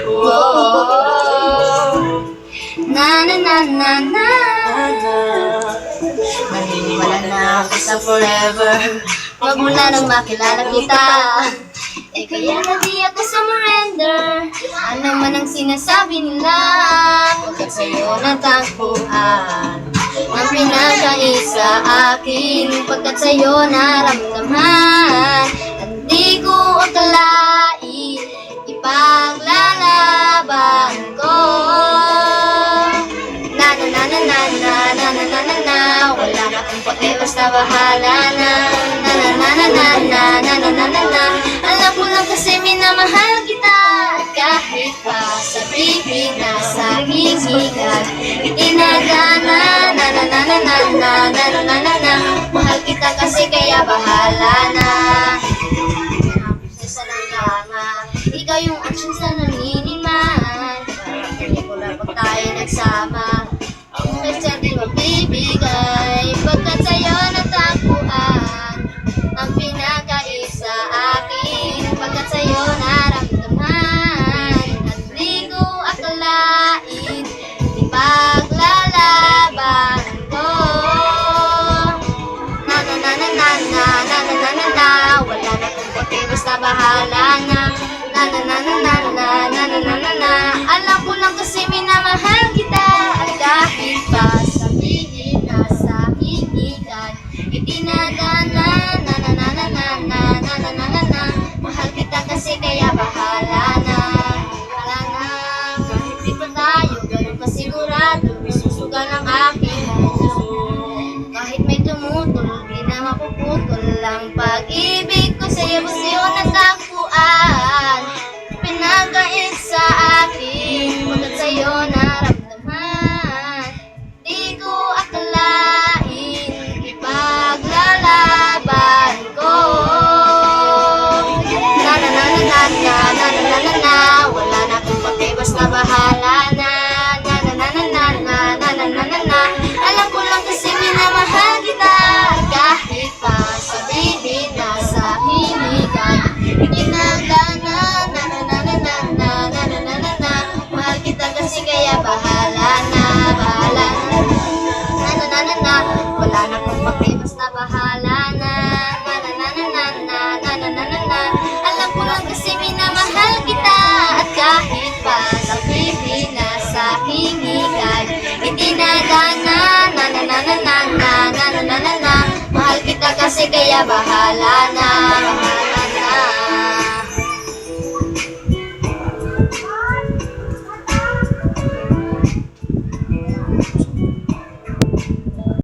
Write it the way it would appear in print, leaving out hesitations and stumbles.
Whoa. Na na na na na. Naniniwala na ako sa forever. Wag mo na nang makilala kita. Eh kaya na di ako sumurrender. Ano man ang sinasabi nila, pagkat sa'yo natagpuan ang pinakaisa akin, pagkat sa'yo naramdaman. Hindi ko akalain ipaglalaban ko. Na na na na na na na na na na na. Wala na kung pake, basta bahala na. Na na na na na na na na na na na. Alam ko lang kasi minamahal kita. Kahit pa sabihin na sa hinigan, itinagana. Na na na na na na na na na na na. Mahal kita kasi kaya bahala na. Sa langgana, ikaw yung action sa naniniman. Parang pelikula pag tayo nagsama. Ang kasi di mabibigay, pagkat sa'yo natagpuan ang pinakaisa akin, pagkat sa'yo naramdaman. At di ko akalain ipaglalaban ko. Na na na na na na na na na na na. Wala na kung pake, basta bahala na. Na na na na na na na na na na na. Alam ko lang kasi minamahal kita. At kahit pa sabihin na sa hinigan, itinagana. Na na na na na na na na na na na. Mahal kita kasi kaya bahala na. Bahala na. Kahit di pa tayo ganun kasigurado, susugal ang aking puso. Kahit may tumutol, di na mapuputol ang pag-ibig ko sa'yo. Sa'yo natagpuan pinagkait sa akin, pagkat sa'yo naramdaman. Di ko akalain ipaglalaban ko. Na na na na na na na na na na na. Wala na kung pake, basta bahala na. Na na na na na na na na na na na. Alam ko lang kasi minamahal kita. Kahit pa sabihin na sa hinigan, itinagana. Na na na na na na na na na na na. Mahal kita kasi kaya bahala na. Bahala na. Na na na na na. Wala na kung pake, basta bahala na. Na na na na na na na na na na na. Alam ko lang kasi minamahal kita. At kahit pa sabihin na sa hinigan, itinagana. Na na na na na na na na na na na. Mahal kita kasi kaya bahala na.